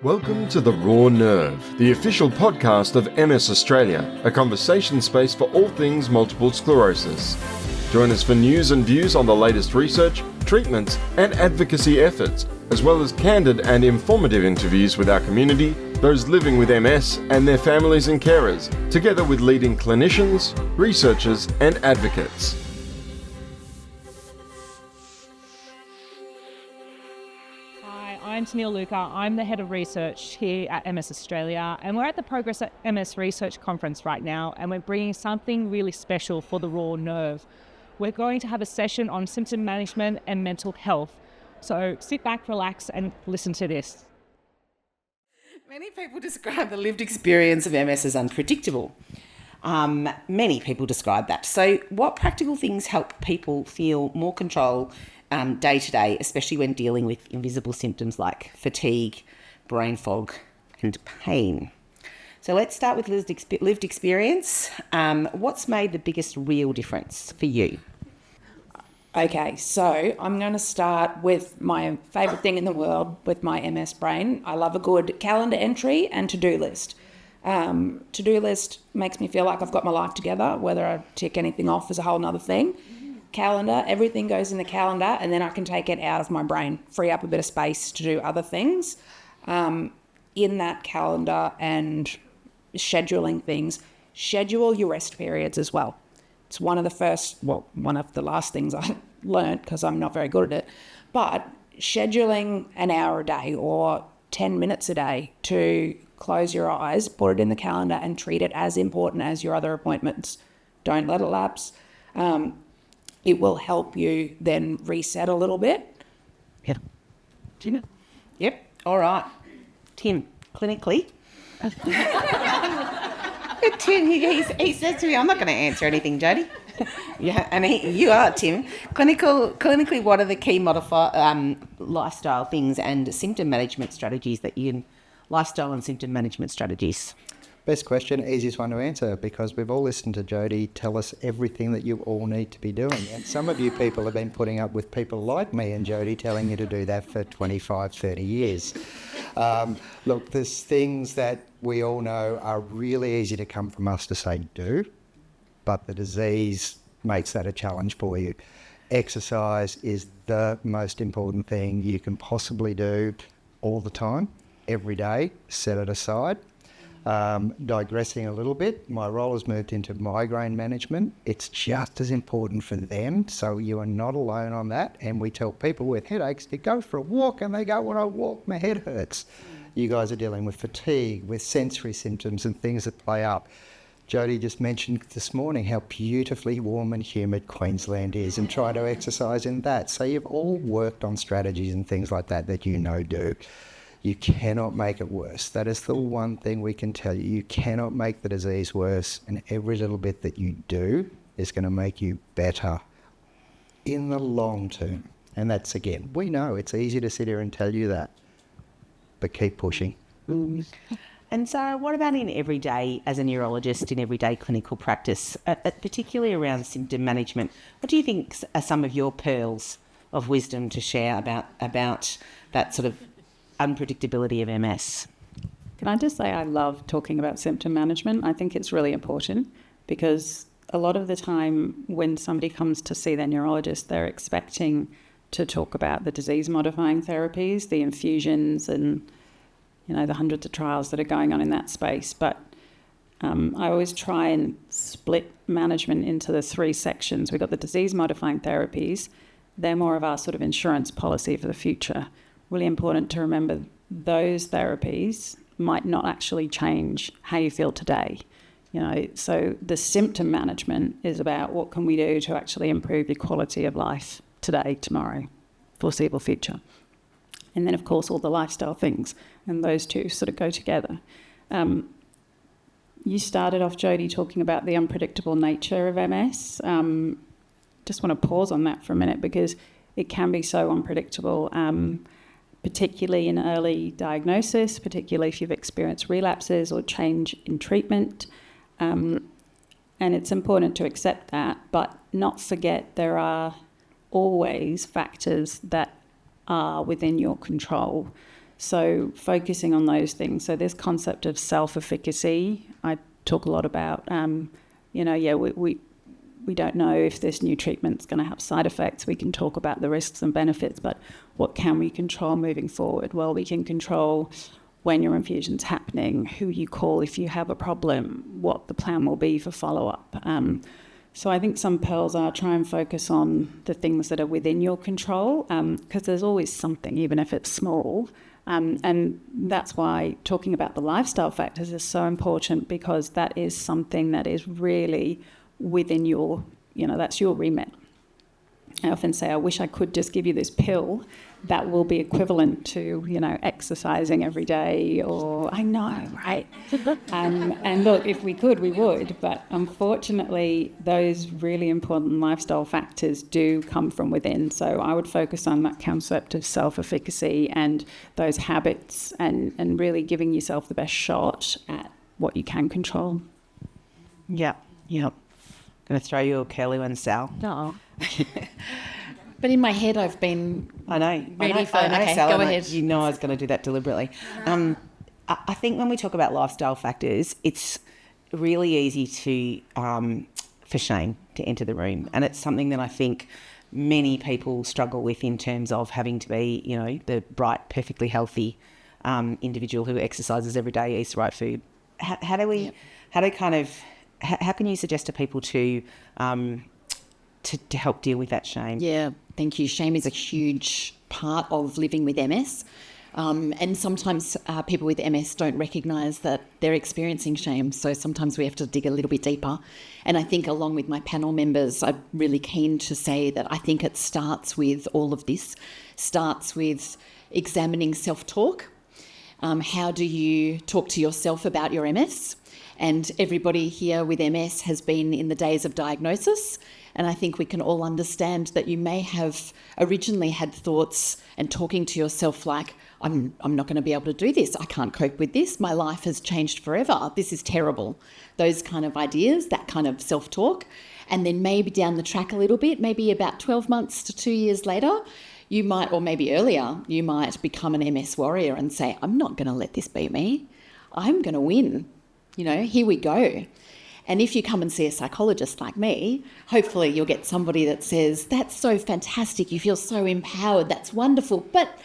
Welcome to The Raw Nerve, the official podcast of MS Australia, a conversation space for all things multiple sclerosis. Join us for news and views on the latest research, treatments, and advocacy efforts, as well as candid and informative interviews with our community, those living with MS and their families and carers, together with leading clinicians, researchers, and advocates. I'm Tennille Luca. I'm the Head of Research here at MS Australia, and we're at the Progress at MS Research Conference right now, and we're bringing something really special for the Raw Nerve. We're going to have a session on symptom management and mental health. So sit back, relax, and listen to this. Many people describe the lived experience of MS as unpredictable. Many people describe that. So what practical things help people feel more control day to day, especially when dealing with invisible symptoms like fatigue, brain fog, and pain? So let's start with lived experience. What's made the biggest real difference for you? Okay, so I'm going to start with my favourite thing in the world with my MS brain. I love a good calendar entry and to-do list. To-do list makes me feel like I've got my life together. Whether I tick anything off is a whole nother thing. Calendar, everything goes in the calendar, and then I can take it out of my brain, free up a bit of space to do other things. In that calendar and scheduling things, schedule your rest periods as well. It's one of the last things I learnt because I'm not very good at it, but scheduling an hour a day or 10 minutes a day to close your eyes, put it in the calendar and treat it as important as your other appointments. Don't let it lapse. It will help you then reset a little bit. Yeah. Gina? Yep. All right. Tim, clinically. Tim, he says to me, I'm not going to answer anything, Jodie. Yeah, and you are, Tim. Clinically, what are the key lifestyle things and symptom management strategies lifestyle and symptom management strategies? Best question, easiest one to answer, because we've all listened to Jodie tell us everything that you all need to be doing. And some of you people have been putting up with people like me and Jodie telling you to do that for 25, 30 years. Look, there's things that we all know are really easy to come from us to say do, but the disease makes that a challenge for you. Exercise is the most important thing you can possibly do all the time, every day. Set it aside. Digressing a little bit, my role has moved into migraine management. It's just as important for them, so you are not alone on that. And we tell people with headaches to go for a walk, and they go, when I walk, my head hurts. You guys are dealing with fatigue, with sensory symptoms and things that play up. Jodie just mentioned this morning how beautifully warm and humid Queensland is, and try to exercise in that. So you've all worked on strategies and things like that you know do. You cannot make it worse. That is the one thing we can tell you. You cannot make the disease worse, and every little bit that you do is going to make you better in the long term. And that's, again, we know it's easy to sit here and tell you that, but keep pushing. And Sarah, what about in everyday, as a neurologist, in everyday clinical practice, particularly around symptom management? What do you think are some of your pearls of wisdom to share about that sort of unpredictability of MS? Can I just say I love talking about symptom management. I think it's really important because a lot of the time when somebody comes to see their neurologist, they're expecting to talk about the disease-modifying therapies, the infusions and, the hundreds of trials that are going on in that space. But I always try and split management into the three sections. We've got the disease-modifying therapies. They're more of our sort of insurance policy for the future. Really important to remember those therapies might not actually change how you feel today. So the symptom management is about what can we do to actually improve your quality of life today, tomorrow, foreseeable future. And then, of course, all the lifestyle things, and those two sort of go together. You started off, Jodie, talking about the unpredictable nature of MS. Just want to pause on that for a minute because it can be so unpredictable. Particularly in early diagnosis, particularly if you've experienced relapses or change in treatment. And it's important to accept that, but not forget there are always factors that are within your control. So focusing on those things. So this concept of self-efficacy, I talk a lot about, we don't know if this new treatment's going to have side effects. We can talk about the risks and benefits, but what can we control moving forward? Well, we can control when your infusion's happening, who you call if you have a problem, what the plan will be for follow-up. So I think some pearls are try and focus on the things that are within your control, because there's always something, even if it's small. And that's why talking about the lifestyle factors is so important, because that is something that is really within your, that's your remit. I often say, I wish I could just give you this pill that will be equivalent to, exercising every day, or I know, right? And look, if we could, we would. But unfortunately, those really important lifestyle factors do come from within. So I would focus on that concept of self-efficacy and those habits, and really giving yourself the best shot at what you can control. Yep. Going to throw you a curly one, Sal. No. But in my head, I've been I know, Sal. Go ahead. You know I was going to do that deliberately. I think when we talk about lifestyle factors, it's really easy for shame to enter the room. And it's something that I think many people struggle with in terms of having to be, the bright, perfectly healthy individual who exercises every day, eats the right food. How can you suggest to people to help deal with that shame? Yeah, thank you. Shame is a huge part of living with MS. And sometimes people with MS don't recognise that they're experiencing shame. So sometimes we have to dig a little bit deeper. And I think along with my panel members, I'm really keen to say that I think it starts with all of this, starts with examining self-talk. How do you talk to yourself about your MS? And everybody here with MS has been in the days of diagnosis. And I think we can all understand that you may have originally had thoughts and talking to yourself like, I'm not going to be able to do this. I can't cope with this. My life has changed forever. This is terrible. Those kind of ideas, that kind of self-talk. And then maybe down the track a little bit, maybe about 12 months to 2 years later, you might, or maybe earlier, you might become an MS warrior and say, I'm not going to let this beat me. I'm going to win. Here we go. And if you come and see a psychologist like me, hopefully you'll get somebody that says, that's so fantastic, you feel so empowered, that's wonderful, but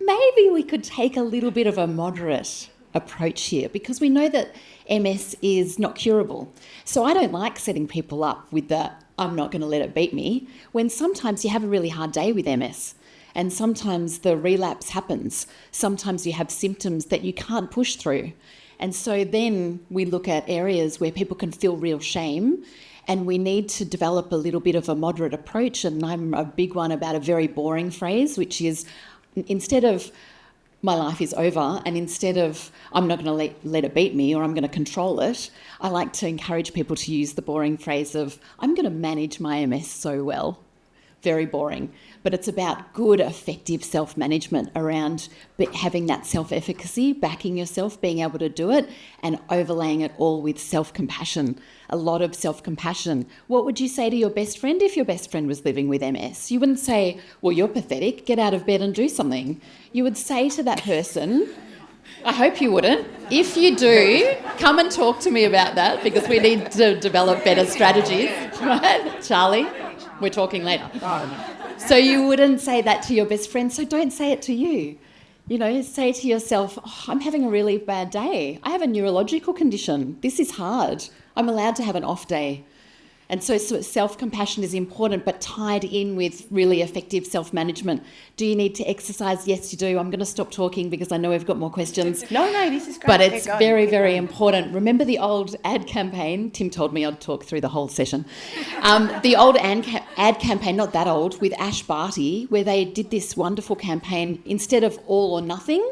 maybe we could take a little bit of a moderate approach here, because we know that MS is not curable. So I don't like setting people up with the, I'm not going to let it beat me, when sometimes you have a really hard day with MS. And sometimes the relapse happens. Sometimes you have symptoms that you can't push through. And so then we look at areas where people can feel real shame, and we need to develop a little bit of a moderate approach. And I'm a big one about a very boring phrase, which is instead of my life is over, and instead of I'm not going to let it beat me or I'm going to control it, I like to encourage people to use the boring phrase of I'm going to manage my MS so well. Very boring. But it's about good, effective self-management around having that self-efficacy, backing yourself, being able to do it, and overlaying it all with self-compassion. A lot of self-compassion. What would you say to your best friend if your best friend was living with MS? You wouldn't say, well, you're pathetic, get out of bed and do something. You would say to that person, I hope you wouldn't. If you do, come and talk to me about that, because we need to develop better strategies, right? Charlie, we're talking later. So you wouldn't say that to your best friend, so don't say it to you. Say to yourself, I'm having a really bad day. I have a neurological condition. This is hard. I'm allowed to have an off day. And so self-compassion is important, but tied in with really effective self-management. Do you need to exercise? Yes, you do. I'm going to stop talking because I know we've got more questions. No, this is great. But it's very, very important. Remember the old ad campaign? Tim told me I'd talk through the whole session. The old ad campaign, not that old, with Ash Barty, where they did this wonderful campaign. Instead of all or nothing,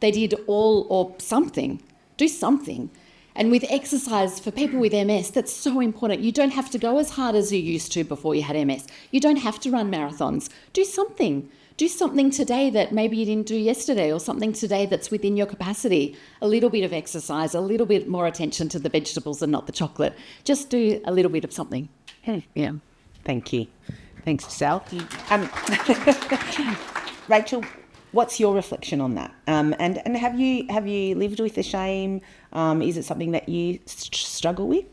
they did all or something. Do something. And with exercise, for people with MS, that's so important. You don't have to go as hard as you used to before you had MS. You don't have to run marathons. Do something. Do something today that maybe you didn't do yesterday, or something today that's within your capacity. A little bit of exercise, a little bit more attention to the vegetables and not the chocolate. Just do a little bit of something. Yeah. Thank you. Thanks, Sal. Rachel, What's your reflection on that? And have you lived with the shame? Is it something that you struggle with?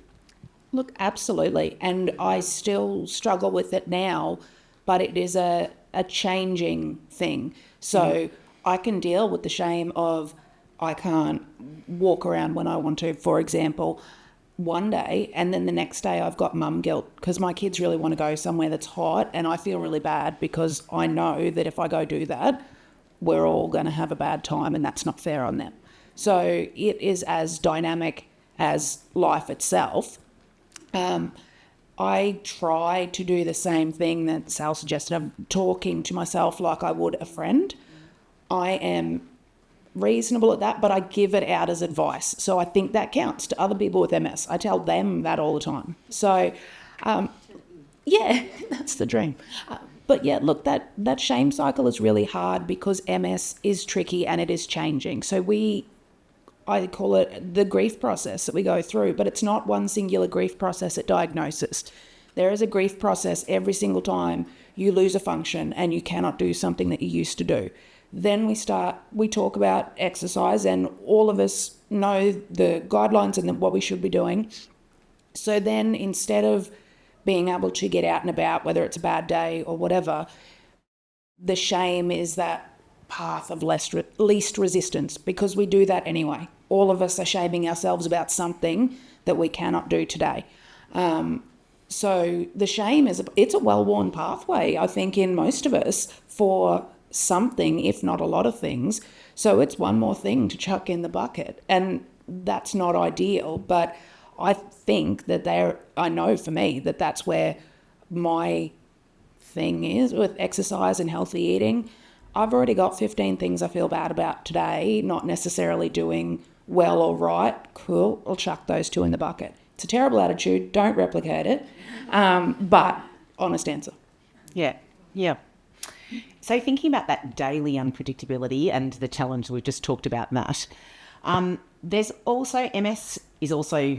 Look, absolutely. And I still struggle with it now, but it is a changing thing. So I can deal with the shame of I can't walk around when I want to, for example, one day, and then the next day I've got mum guilt because my kids really want to go somewhere that's hot, and I feel really bad because I know that if I go do that, we're all going to have a bad time, and that's not fair on them. So it is as dynamic as life itself. I try to do the same thing that Sal suggested. I'm talking to myself like I would a friend. I am reasonable at that, but I give it out as advice. So I think that counts to other people with MS. I tell them that all the time. So, yeah, that's the dream. But yeah, look, that shame cycle is really hard because MS is tricky and it is changing. So I call it the grief process that we go through, but it's not one singular grief process at diagnosis. There is a grief process every single time you lose a function and you cannot do something that you used to do. Then we talk about exercise, and all of us know the guidelines and what we should be doing. So then instead of being able to get out and about, whether it's a bad day or whatever, the shame is that path of least resistance, because we do that anyway. All of us are shaming ourselves about something that we cannot do today. So the shame it's a well-worn pathway, I think, in most of us for something, if not a lot of things. So it's one more thing to chuck in the bucket, and that's not ideal, but I think that I know for me that that's where my thing is with exercise and healthy eating. I've already got 15 things I feel bad about today, not necessarily doing well or right. Cool, I'll chuck those 2 in the bucket. It's a terrible attitude, don't replicate it, but honest answer. Yeah. So thinking about that daily unpredictability and the challenge we've just talked about, that, there's also MS is also,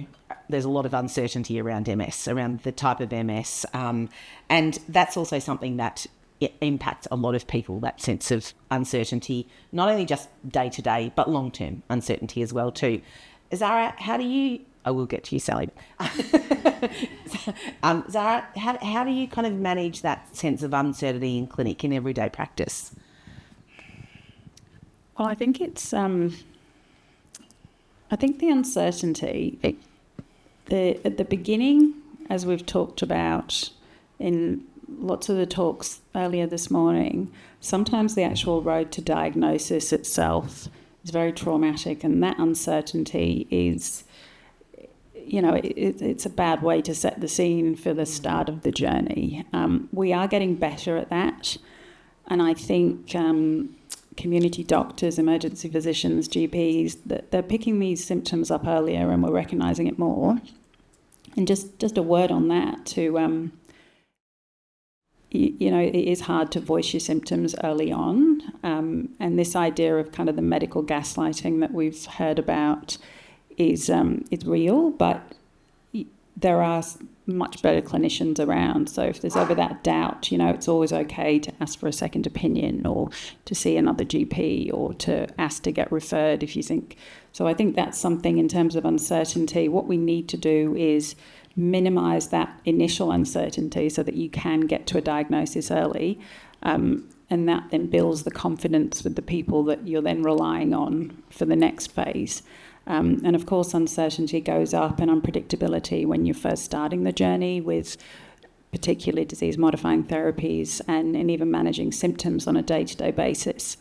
there's a lot of uncertainty around MS, around the type of MS, and that's also something that it impacts a lot of people, that sense of uncertainty, not only just day to day, but long-term uncertainty as well too. Zara, I will get to you, Sally. Zara, how do you kind of manage that sense of uncertainty in clinic, in everyday practice? Well, I think it's, I think the uncertainty, at the beginning, as we've talked about in lots of the talks earlier this morning, sometimes the actual road to diagnosis itself is very traumatic, and that uncertainty is, it's a bad way to set the scene for the start of the journey. We are getting better at that, and I think community doctors, emergency physicians, GPs, they're picking these symptoms up earlier, and we're recognising it more. And just a word on that to, it is hard to voice your symptoms early on, and this idea of kind of the medical gaslighting that we've heard about is real, but there are much better clinicians around. So if there's ever that doubt, it's always okay to ask for a second opinion, or to see another GP, or to ask to get referred if you think. So I think that's something in terms of uncertainty. What we need to do is minimise that initial uncertainty so that you can get to a diagnosis early, and that then builds the confidence with the people that you're then relying on for the next phase. And of course, uncertainty goes up, and unpredictability when you're first starting the journey with particularly disease-modifying therapies, and even managing symptoms on a day-to-day basis.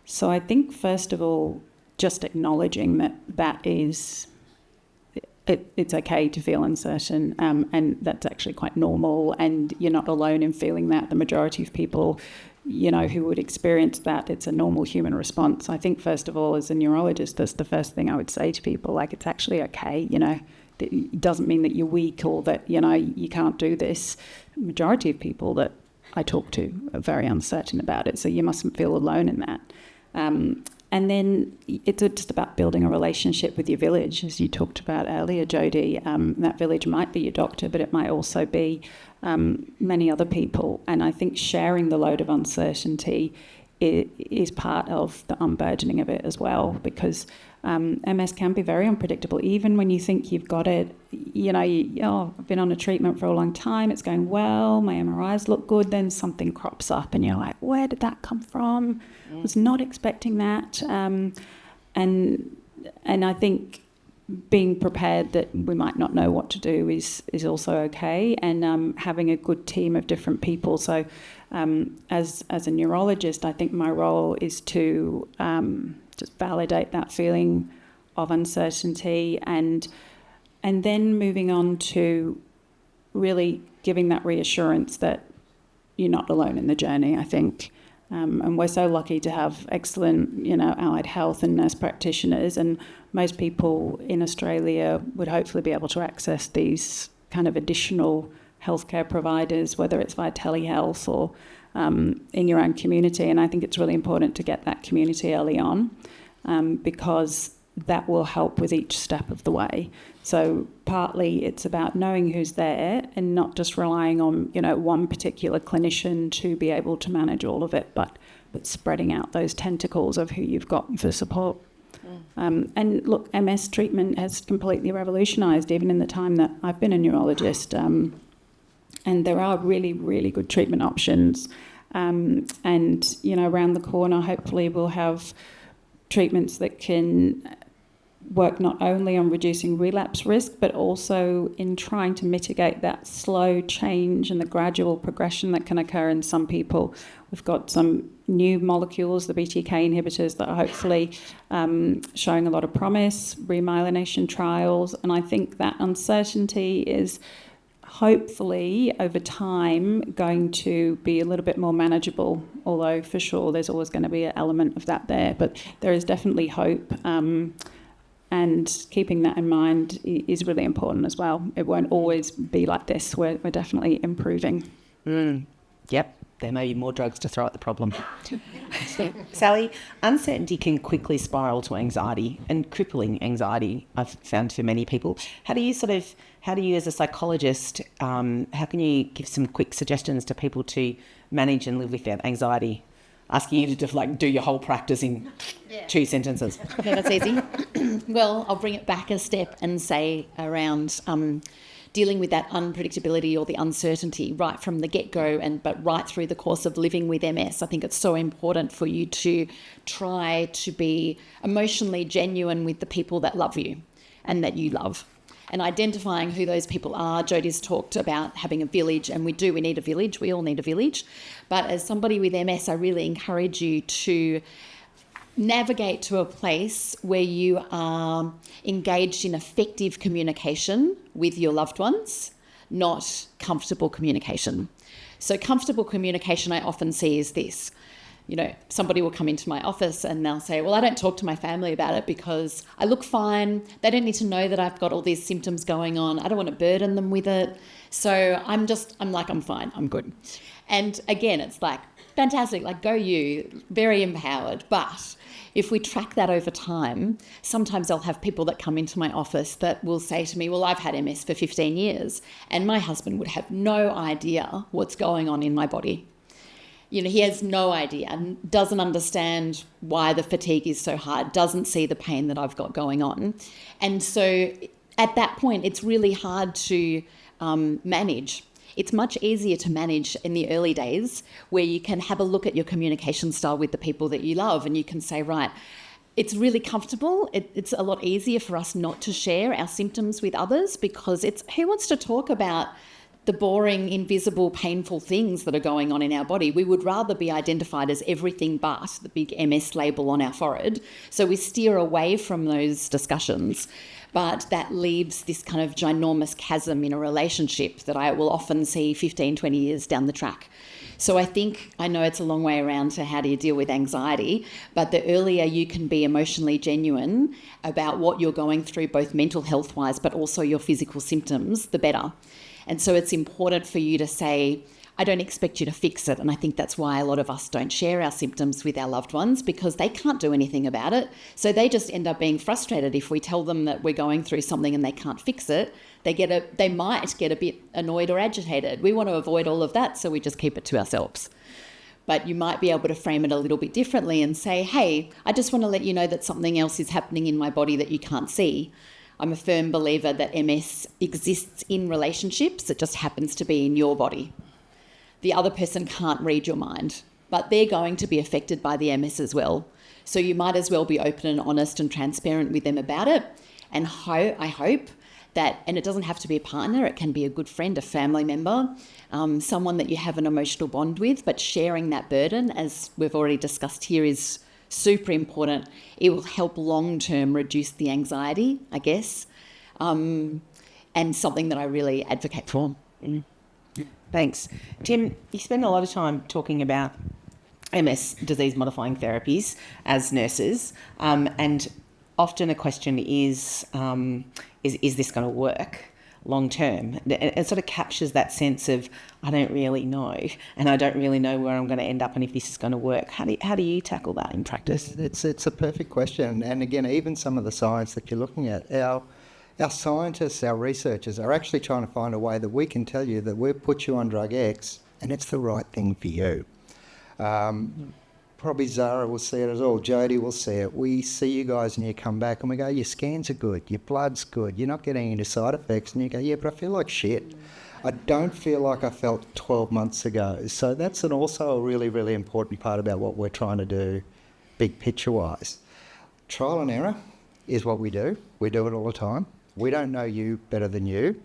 So I think, first of all, just acknowledging that is, it's okay to feel uncertain, and that's actually quite normal, and you're not alone in feeling that. The majority of people who would experience that, it's a normal human response. I think, first of all, as a neurologist, that's the first thing I would say to people, it's actually okay, it doesn't mean that you're weak, or that, you can't do this. The majority of people that I talk to are very uncertain about it, so you mustn't feel alone in that. And then it's just about building a relationship with your village, as you talked about earlier, Jodie. That village might be your doctor, but it might also be many other people. And I think sharing the load of uncertainty is part of the unburdening of it as well, because MS can be very unpredictable. Even when you think you've got it, I've been on a treatment for a long time, it's going well, my MRIs look good, then something crops up and you're like, where did that come from? I was not expecting that. And I think being prepared that we might not know what to do is also okay, and having a good team of different people. So as a neurologist, I think my role is to just validate that feeling of uncertainty, and then moving on to really giving that reassurance that you're not alone in the journey, I think. And we're so lucky to have excellent, allied health and nurse practitioners, and most people in Australia would hopefully be able to access these kind of additional healthcare providers, whether it's via telehealth or in your own community. And I think it's really important to get that community early on, because that will help with each step of the way. So partly it's about knowing who's there and not just relying on, one particular clinician to be able to manage all of it, but spreading out those tentacles of who you've got for support. And look, MS treatment has completely revolutionised, even in the time that I've been a neurologist. And there are really, really good treatment options. And, around the corner, hopefully we'll have treatments that can work not only on reducing relapse risk, but also in trying to mitigate that slow change and the gradual progression that can occur in some people. We've got some new molecules, the BTK inhibitors, that are hopefully showing a lot of promise, remyelination trials, and I think that uncertainty is hopefully over time going to be a little bit more manageable, although for sure there's always going to be an element of that there, but there is definitely hope. And keeping that in mind is really important as well. It won't always be like this. We're definitely improving. Yep, there may be more drugs to throw at the problem. Sally, uncertainty can quickly spiral to anxiety, and crippling anxiety, I've found for many people. How do you as a psychologist, how can you give some quick suggestions to people to manage and live with that anxiety? Asking you to just do your whole practice in 2 sentences. Okay, that's easy. Well, I'll bring it back a step and say around dealing with that unpredictability or the uncertainty right from the get-go, but right through the course of living with MS. I think it's so important for you to try to be emotionally genuine with the people that love you and that you love. And identifying who those people are. Jodie's talked about having a village, and we need a village. We all need a village. But as somebody with MS, I really encourage you to navigate to a place where you are engaged in effective communication with your loved ones, not comfortable communication. So comfortable communication I often see is this. Somebody will come into my office and they'll say, well, I don't talk to my family about it because I look fine. They don't need to know that I've got all these symptoms going on. I don't want to burden them with it. So I'm fine. I'm good. And again, it's fantastic, go you, very empowered. But if we track that over time, sometimes I'll have people that come into my office that will say to me, well, I've had MS for 15 years and my husband would have no idea what's going on in my body. He has no idea and doesn't understand why the fatigue is so hard, doesn't see the pain that I've got going on. And so at that point, it's really hard to manage. It's much easier to manage in the early days where you can have a look at your communication style with the people that you love and you can say, right, it's really comfortable. It's a lot easier for us not to share our symptoms with others because who wants to talk about the boring, invisible, painful things that are going on in our body? We would rather be identified as everything but the big MS label on our forehead. So we steer away from those discussions. But that leaves this kind of ginormous chasm in a relationship that I will often see 15, 20 years down the track. So I know it's a long way around to how do you deal with anxiety, but the earlier you can be emotionally genuine about what you're going through, both mental health-wise, but also your physical symptoms, the better. And so it's important for you to say, I don't expect you to fix it. And I think that's why a lot of us don't share our symptoms with our loved ones because they can't do anything about it. So they just end up being frustrated if we tell them that we're going through something and they can't fix it. They might get a bit annoyed or agitated. We want to avoid all of that, so we just keep it to ourselves. but you might be able to frame it a little bit differently and say, hey, I just want to let you know that something else is happening in my body that you can't see. I'm a firm believer that MS exists in relationships. It just happens to be in your body. The other person can't read your mind, but they're going to be affected by the MS as well. So you might as well be open and honest and transparent with them about it. And I hope that, and it doesn't have to be a partner, it can be a good friend, a family member, someone that you have an emotional bond with, but sharing that burden, as we've already discussed here, is super important. It will help long-term reduce the anxiety, I guess, and something that I really advocate for. Thanks. Tim, you spend a lot of time talking about MS, disease-modifying therapies, as nurses, and often a question is this going to work long term? It sort of captures that sense of, I don't really know, and I don't really know where I'm going to end up and if this is going to work. How do you tackle that in practice? It's a perfect question. And again, even some of the science that you're looking at, our scientists, our researchers are actually trying to find a way that we can tell you that we've put you on drug X and it's the right thing for you. Probably Zara will see it as well. Jody will see it. We see you guys and you come back and we go, your scans are good, your blood's good, you're not getting any side effects. And you go, yeah, but I feel like shit. I don't feel like I felt 12 months ago. So that's also a really, really important part about what we're trying to do, big picture-wise. Trial and error is what we do. We do it all the time. We don't know you better than you.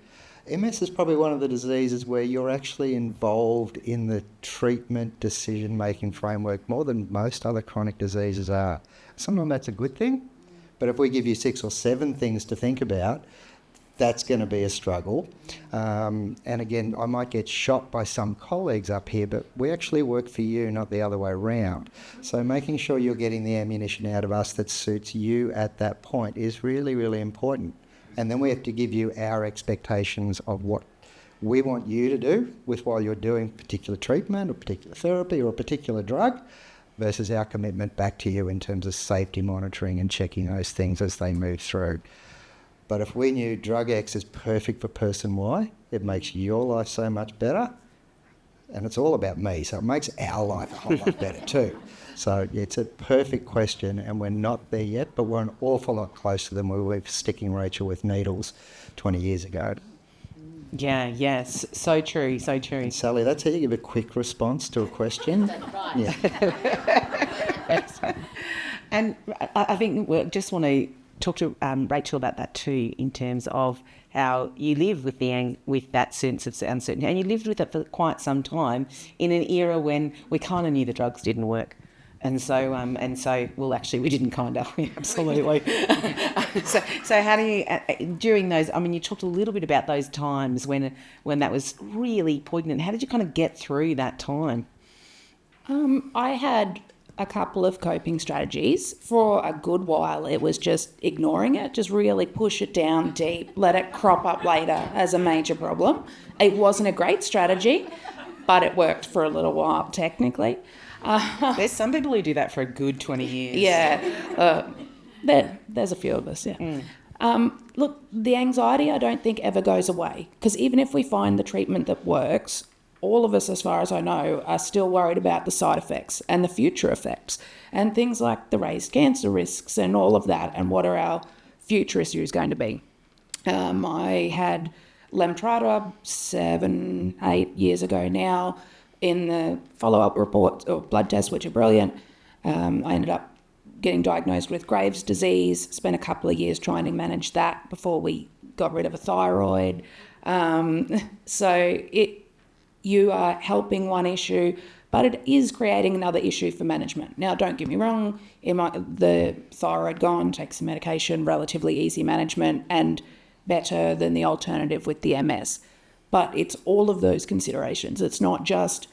MS is probably one of the diseases where you're actually involved in the treatment decision-making framework more than most other chronic diseases are. Sometimes that's a good thing, but if we give you 6 or 7 things to think about, that's going to be a struggle. And again, I might get shot by some colleagues up here, but we actually work for you, not the other way around. So making sure you're getting the ammunition out of us that suits you at that point is really, really important. And then we have to give you our expectations of what we want you to do with while you're doing particular treatment or particular therapy or a particular drug versus our commitment back to you in terms of safety monitoring and checking those things as they move through. But if we knew drug X is perfect for person Y, it makes your life so much better. And it's all about me, so it makes our life a whole lot better too. So it's a perfect question, and we're not there yet, but we're an awful lot closer than we were sticking Rachel with needles 20 years ago. Yeah, yes, so true, so true. And Sally, that's how you give a quick response to a question. That's right. Yeah. And I think we just want to talk to Rachel about that too, in terms of how you live with that sense of uncertainty, and you lived with it for quite some time in an era when we kind of knew the drugs didn't work. And so, well, actually, we didn't kind of, absolutely. So how do you, during those, I mean, you talked a little bit about those times when that was really poignant. How did you kind of get through that time? I had a couple of coping strategies. For a good while, it was just ignoring it, just really push it down deep, let it crop up later as a major problem. It wasn't a great strategy, but it worked for a little while, technically. There's some people who do that for a good 20 years. Yeah, there's a few of us, yeah. Look, the anxiety I don't think ever goes away, because even if we find the treatment that works, all of us, as far as I know, are still worried about the side effects and the future effects and things like the raised cancer risks and all of that, and what are our future issues going to be. I had Lemtrada 7-8 years ago now. In the follow-up report or blood tests, which are brilliant, I ended up getting diagnosed with Graves' disease, spent a couple of years trying to manage that before we got rid of a thyroid. So you are helping one issue, but it is creating another issue for management. Now, don't get me wrong, the thyroid gone, take some medication, relatively easy management and better than the alternative with the MS. But it's all of those considerations. It's not just,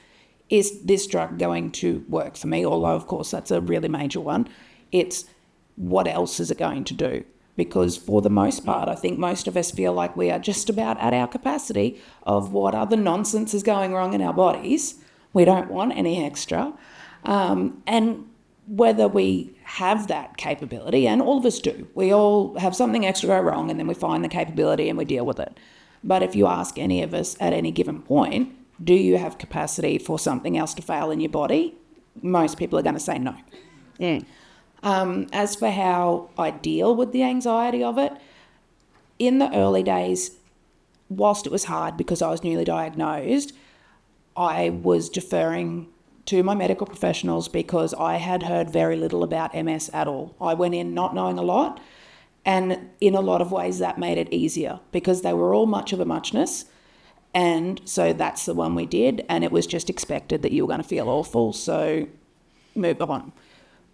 is this drug going to work for me? Although, of course, that's a really major one. It's what else is it going to do? Because for the most part, I think most of us feel like we are just about at our capacity of what other nonsense is going wrong in our bodies. We don't want any extra. And whether we have that capability, and all of us do, we all have something extra go wrong and then we find the capability and we deal with it. But if you ask any of us at any given point, do you have capacity for something else to fail in your body? Most people are going to say no. Yeah. As for how I deal with the anxiety of it, in the early days, whilst it was hard because I was newly diagnosed, I was deferring to my medical professionals because I had heard very little about MS at all. I went in not knowing a lot, and in a lot of ways that made it easier because they were all much of a muchness. And so that's the one we did, and it was just expected that you were going to feel awful, so move on.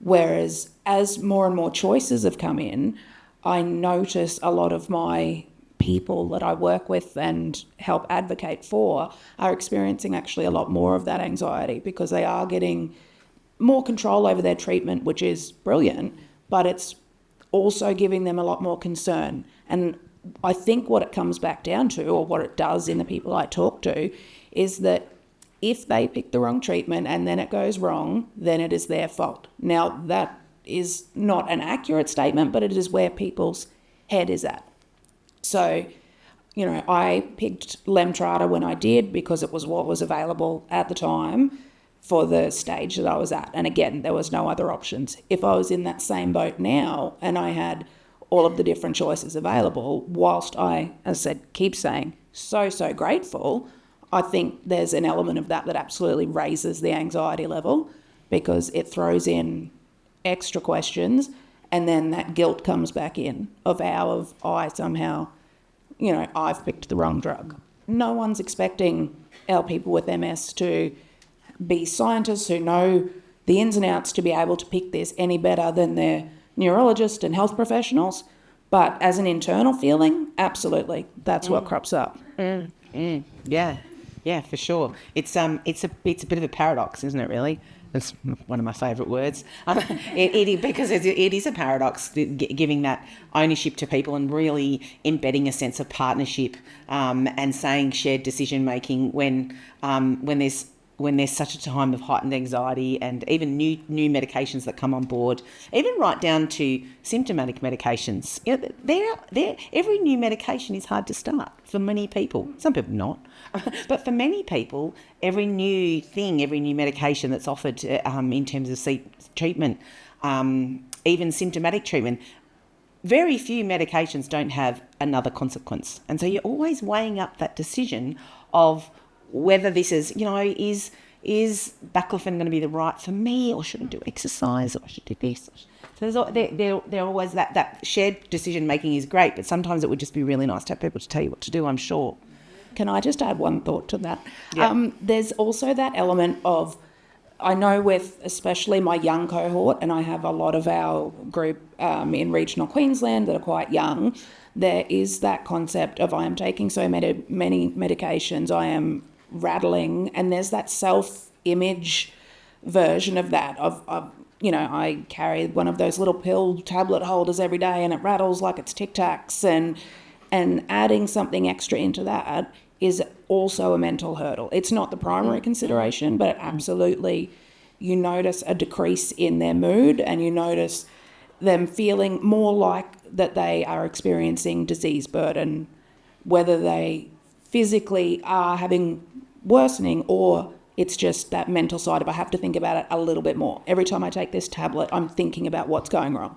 Whereas as more and more choices have come in, I notice a lot of my people that I work with and help advocate for are experiencing actually a lot more of that anxiety because they are getting more control over their treatment, which is brilliant, but it's also giving them a lot more concern. And I think what it comes back down to, or what it does in the people I talk to, is that if they pick the wrong treatment and then it goes wrong, then it is their fault. Now, that is not an accurate statement, but it is where people's head is at. So, you know, I picked Lemtrada when I did because it was what was available at the time for the stage that I was at. And again, there was no other options. If I was in that same boat now and I had all of the different choices available, whilst I, as I said, keep saying so grateful, I think there's an element of that absolutely raises the anxiety level because it throws in extra questions, and then that guilt comes back in of I somehow, you know, I've picked the wrong drug. No one's expecting our people with MS to be scientists who know the ins and outs to be able to pick this any better than their neurologist and health professionals. But as an internal feeling, absolutely, that's what crops up. Yeah, for sure. It's a bit of a paradox, isn't it? Really, that's one of my favourite words. Because it is a paradox, giving that ownership to people and really embedding a sense of partnership and saying shared decision making when there's such a time of heightened anxiety and even new medications that come on board, even right down to symptomatic medications. You know, every new medication is hard to start for many people. Some people not. But for many people, every new medication that's offered in terms of treatment, even symptomatic treatment, very few medications don't have another consequence. And so you're always weighing up that decision of whether this is baclofen going to be the right for me, or should I do exercise, or I should do this? So there's always that shared decision making is great, but sometimes it would just be really nice to have people to tell you what to do, I'm sure. Can I just add one thought to that? Yeah. There's also that element of, I know with especially my young cohort, and I have a lot of our group in regional Queensland that are quite young, there is that concept of I am taking so many medications, I am rattling, and there's that self-image version of that, of you know, I carry one of those little pill tablet holders every day and it rattles like it's Tic Tacs, and adding something extra into that is also a mental hurdle. It's not the primary consideration, but absolutely you notice a decrease in their mood and you notice them feeling more like that they are experiencing disease burden, whether they physically are having worsening or it's just that mental side of I have to think about it a little bit more. Every time I take this tablet, I'm thinking about what's going wrong.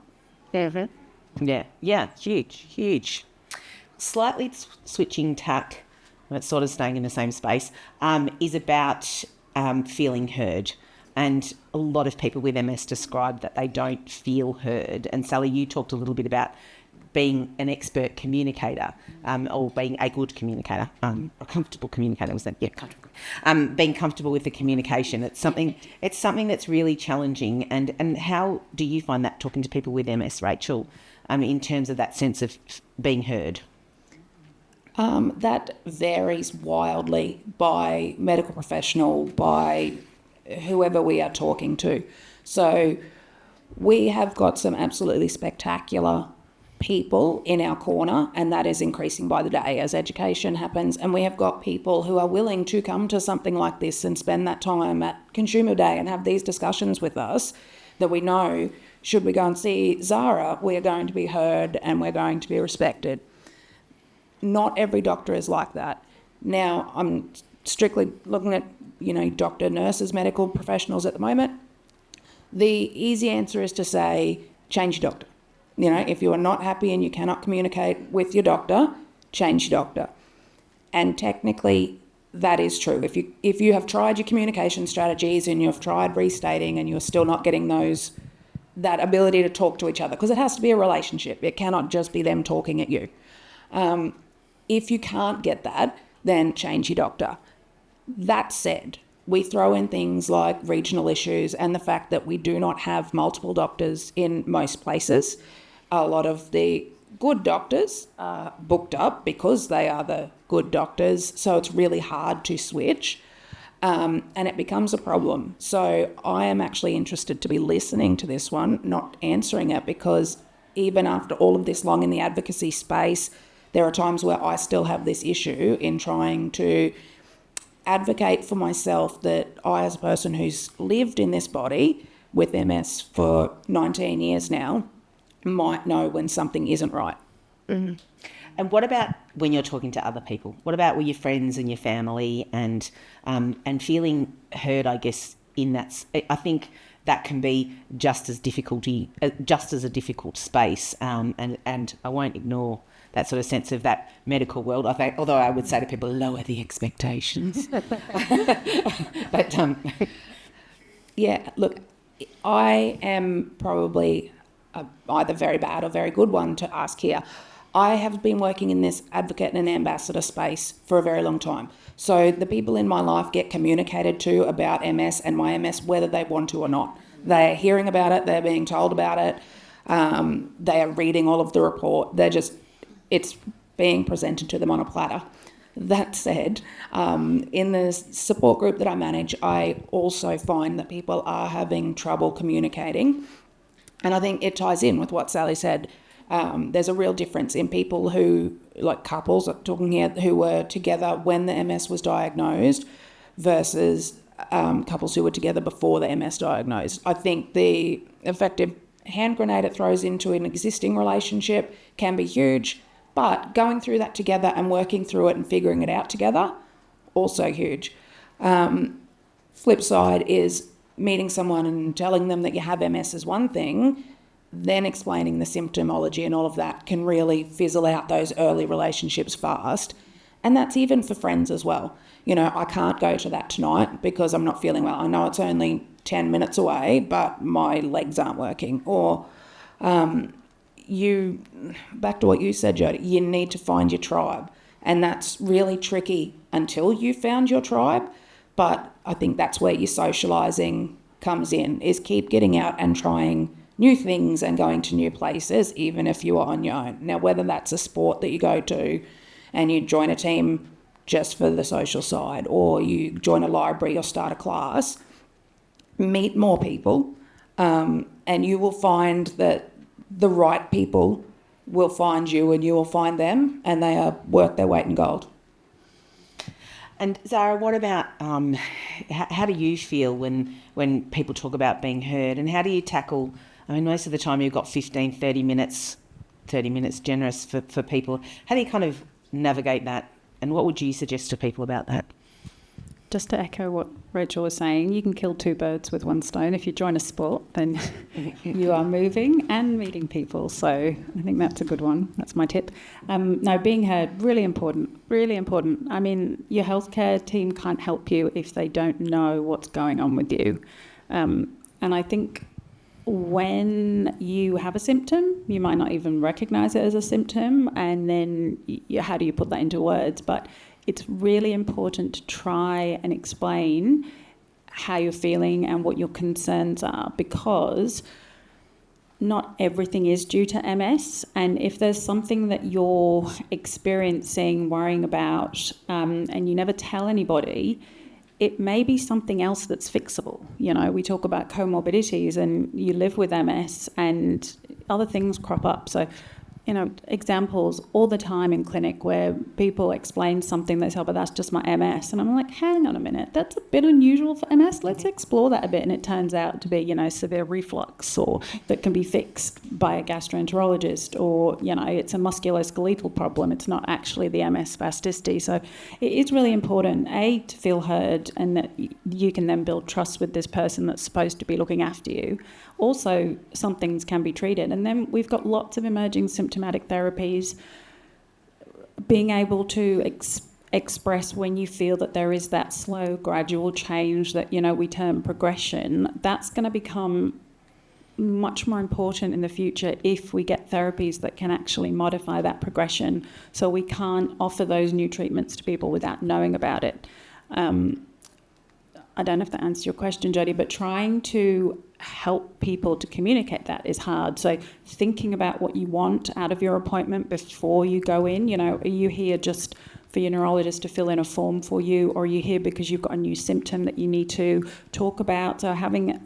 Mm-hmm. Yeah, huge. Slightly switching tack, but sort of staying in the same space, is about feeling heard. And a lot of people with MS describe that they don't feel heard. And Sally, you talked a little bit about being an expert communicator, or being a good communicator, a comfortable communicator, was that? Yeah, comfortable. Being comfortable with the communication. It's something that's really challenging. And how do you find that talking to people with MS, Rachel, in terms of that sense of being heard? That varies wildly by medical professional, by whoever we are talking to. So we have got some absolutely spectacular people in our corner, and that is increasing by the day as education happens. And we have got people who are willing to come to something like this and spend that time at Consumer Day and have these discussions with us that we know, should we go and see Zara, we are going to be heard and we're going to be respected. Not every doctor is like that. Now, I'm strictly looking at, doctor, nurses, medical professionals at the moment, the easy answer is to say, change your doctor. If you are not happy and you cannot communicate with your doctor, change your doctor. And technically, that is true. If you have tried your communication strategies and you've tried restating and you're still not getting that ability to talk to each other, because it has to be a relationship. It cannot just be them talking at you. If you can't get that, then change your doctor. That said, we throw in things like regional issues and the fact that we do not have multiple doctors in most places. A lot of the good doctors are booked up because they are the good doctors, so it's really hard to switch, and it becomes a problem. So I am actually interested to be listening to this one, not answering it, because even after all of this long in the advocacy space, there are times where I still have this issue in trying to advocate for myself that I, as a person who's lived in this body with MS for 19 years now, might know when something isn't right. Mm-hmm. And what about when you're talking to other people? What about with your friends and your family and feeling heard, I guess, in that? I think that can be just as a difficult space, and I won't ignore that sort of sense of that medical world. I think, although I would say to people, lower the expectations. But yeah, look, I am probably either very bad or very good one to ask here. I have been working in this advocate and ambassador space for a very long time. So the people in my life get communicated to about MS and my MS whether they want to or not. They're hearing about it, they're being told about it, they are reading all of the report. It's being presented to them on a platter. That said, in the support group that I manage, I also find that people are having trouble communicating. And I think it ties in with what Sally said. There's a real difference in people who, like couples, talking here, who were together when the MS was diagnosed versus couples who were together before the MS diagnosed. I think the effective hand grenade it throws into an existing relationship can be huge, but going through that together and working through it and figuring it out together, also huge. Flip side is meeting someone and telling them that you have MS is one thing, then explaining the symptomology and all of that can really fizzle out those early relationships fast. And that's even for friends as well. I can't go to that tonight because I'm not feeling well. I know it's only 10 minutes away, but my legs aren't working. Or back to what you said, Jodie, you need to find your tribe. And that's really tricky until you found your tribe. But I think that's where your socialising comes in, is keep getting out and trying new things and going to new places, even if you are on your own. Now, whether that's a sport that you go to and you join a team just for the social side, or you join a library or start a class, meet more people, and you will find that the right people will find you and you will find them, and they are worth their weight in gold. And Zara, what about how do you feel when people talk about being heard, and how do you tackle, most of the time you've got 15, 30 minutes generous for people. How do you kind of navigate that, and what would you suggest to people about that? Just to echo what Rachel was saying, you can kill two birds with one stone. If you join a sport, then you are moving and meeting people. So I think that's a good one. That's my tip. No, being heard, really important, really important. Your healthcare team can't help you if they don't know what's going on with you. And I think when you have a symptom, you might not even recognise it as a symptom, and then how do you put that into words? But it's really important to try and explain how you're feeling and what your concerns are, because not everything is due to MS. And if there's something that you're experiencing, worrying about, and you never tell anybody, it may be something else that's fixable. We talk about comorbidities, and you live with MS and other things crop up. So examples all the time in clinic where people explain something, they say, oh, but that's just my MS. And I'm like, hang on a minute, that's a bit unusual for MS. Let's explore that a bit. And it turns out to be, severe reflux, or that can be fixed by a gastroenterologist, or, it's a musculoskeletal problem. It's not actually the MS spasticity. So it is really important, A, to feel heard, and that you can then build trust with this person that's supposed to be looking after you. Also, some things can be treated. And then we've got lots of emerging symptomatic therapies. Being able to express when you feel that there is that slow, gradual change that, we term progression, that's going to become much more important in the future if we get therapies that can actually modify that progression. So we can't offer those new treatments to people without knowing about it. I don't know if that answers your question, Jodie, but trying to help people to communicate that is hard. So thinking about what you want out of your appointment before you go in, are you here just for your neurologist to fill in a form for you, or are you here because you've got a new symptom that you need to talk about? So having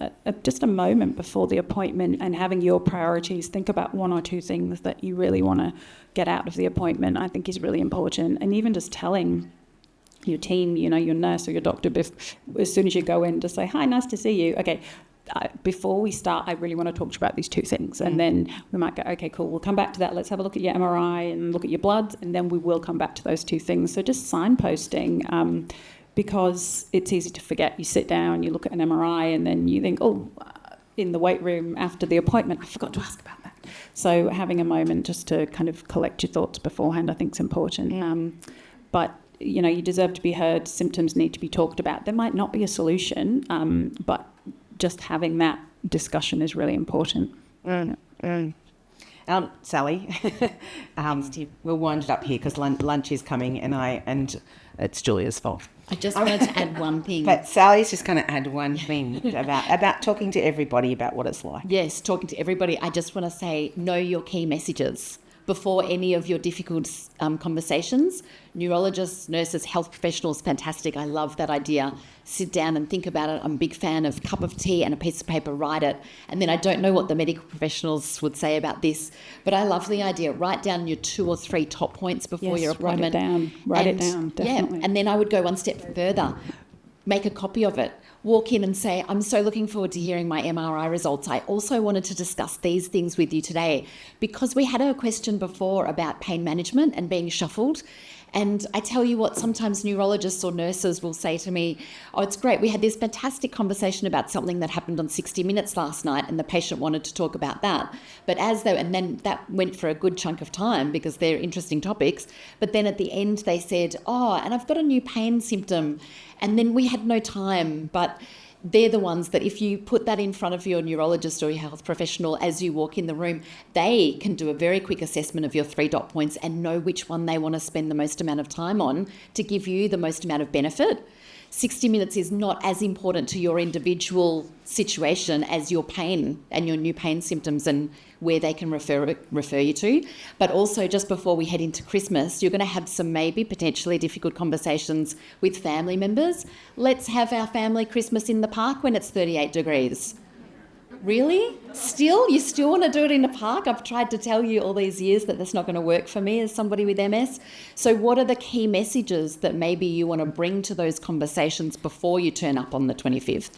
just a moment before the appointment and having your priorities, think about one or two things that you really want to get out of the appointment, I think is really important. And even just telling your team, your nurse or your doctor, as soon as you go in, to say, hi, nice to see you. Okay, before we start, I really want to talk to you about these two things. And then we might go, okay, cool, we'll come back to that. Let's have a look at your MRI and look at your bloods, and then we will come back to those two things. So just signposting, because it's easy to forget. You sit down, you look at an MRI, and then you think, in the weight room after the appointment, I forgot to ask about that. So having a moment just to kind of collect your thoughts beforehand, I think is important. But you deserve to be heard. Symptoms need to be talked about. There might not be a solution, but just having that discussion is really important. Sally, we'll wind it up here because lunch is coming, and it's Julia's fault. I just wanted to add one thing. But Sally's just going to add one thing about talking to everybody about what it's like. Yes, talking to everybody. I just want to say, know your key messages before any of your difficult conversations. Neurologists, nurses, health professionals, fantastic. I love that idea. Sit down and think about it. I'm a big fan of cup of tea and a piece of paper, write it. And then I don't know what the medical professionals would say about this, but I love the idea. Write down your 2 or 3 top points before your appointment. Write it down, definitely. Yeah, and then I would go one step further. Make a copy of it. Walk in and say, I'm so looking forward to hearing my MRI results. I also wanted to discuss these things with you today because we had a question before about pain management and being shuffled. And I tell you what, sometimes neurologists or nurses will say to me, oh, it's great. We had this fantastic conversation about something that happened on 60 Minutes last night and the patient wanted to talk about that. But and then that went for a good chunk of time because they're interesting topics. But then at the end they said, oh, and I've got a new pain symptom. And then we had no time, but they're the ones that if you put that in front of your neurologist or your health professional as you walk in the room, they can do a very quick assessment of your 3 dot points and know which one they want to spend the most amount of time on to give you the most amount of benefit. 60 Minutes is not as important to your individual situation as your pain and your new pain symptoms and where they can refer you to. But also just before we head into Christmas, you're going to have some maybe potentially difficult conversations with family members. Let's have our family Christmas in the park when it's 38 degrees. Really? You still want to do it in the park? I've tried to tell you all these years that that's not going to work for me as somebody with MS. So what are the key messages that maybe you want to bring to those conversations before you turn up on the 25th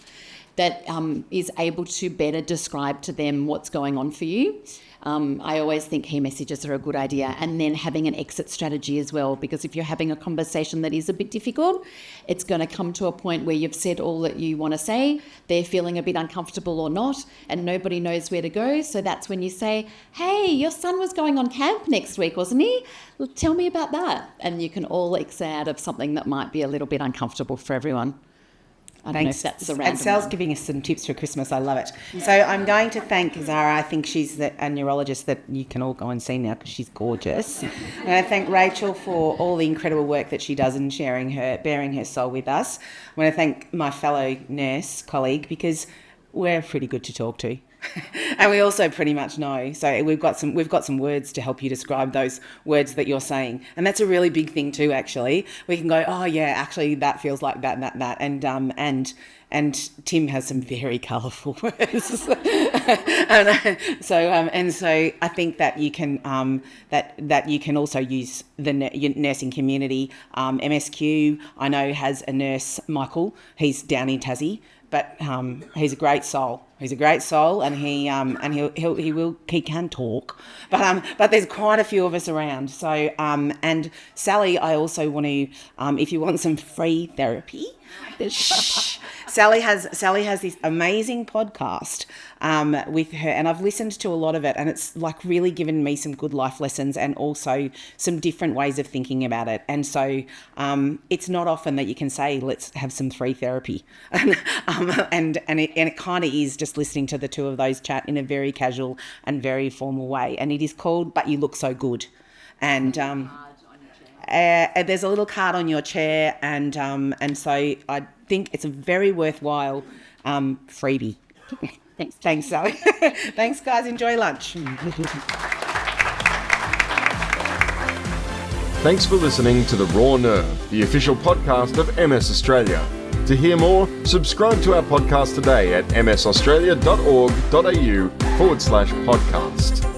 that is able to better describe to them what's going on for you? I always think key messages are a good idea, and then having an exit strategy as well, because if you're having a conversation that is a bit difficult, it's going to come to a point where you've said all that you want to say, they're feeling a bit uncomfortable or not, and nobody knows where to go. So that's when you say, hey, your son was going on camp next week, wasn't he? Well, tell me about that. And you can all exit out of something that might be a little bit uncomfortable for everyone. I don't know if that's a random And Sal's one. giving us some tips for Christmas. I love it. So I'm going to thank Zara. I think she's a neurologist that you can all go and see now because she's gorgeous. And I thank Rachel for all the incredible work that she does in bearing her soul with us. I want to thank my fellow nurse colleague because we're pretty good to talk to. And we also pretty much know. So we've got some words to help you describe those words that you're saying, and that's a really big thing too. Actually, we can go, oh yeah, actually that feels like that and that, and Tim has some very colourful words. So I think that you can that you can also use the nursing community. MSQ, I know, has a nurse, Michael. He's down in Tassie, but he's a great soul. He's a great soul, and he can talk, but there's quite a few of us around. So and Sally, I also want to, if you want some free therapy, Sally has this amazing podcast with her, and I've listened to a lot of it, and it's like really given me some good life lessons and also some different ways of thinking about it. And so it's not often that you can say, let's have some free therapy, and it kind of is just listening to the two of those chat in a very casual and very formal way. And it is called "But You Look So Good," and there's a little card on your chair, and so I think it's a very worthwhile freebie. Thanks, Sally. Thanks, guys. Enjoy lunch. Thanks for listening to The Raw Nerve, the official podcast of MS Australia. To hear more, subscribe to our podcast today at msaustralia.org.au/podcast.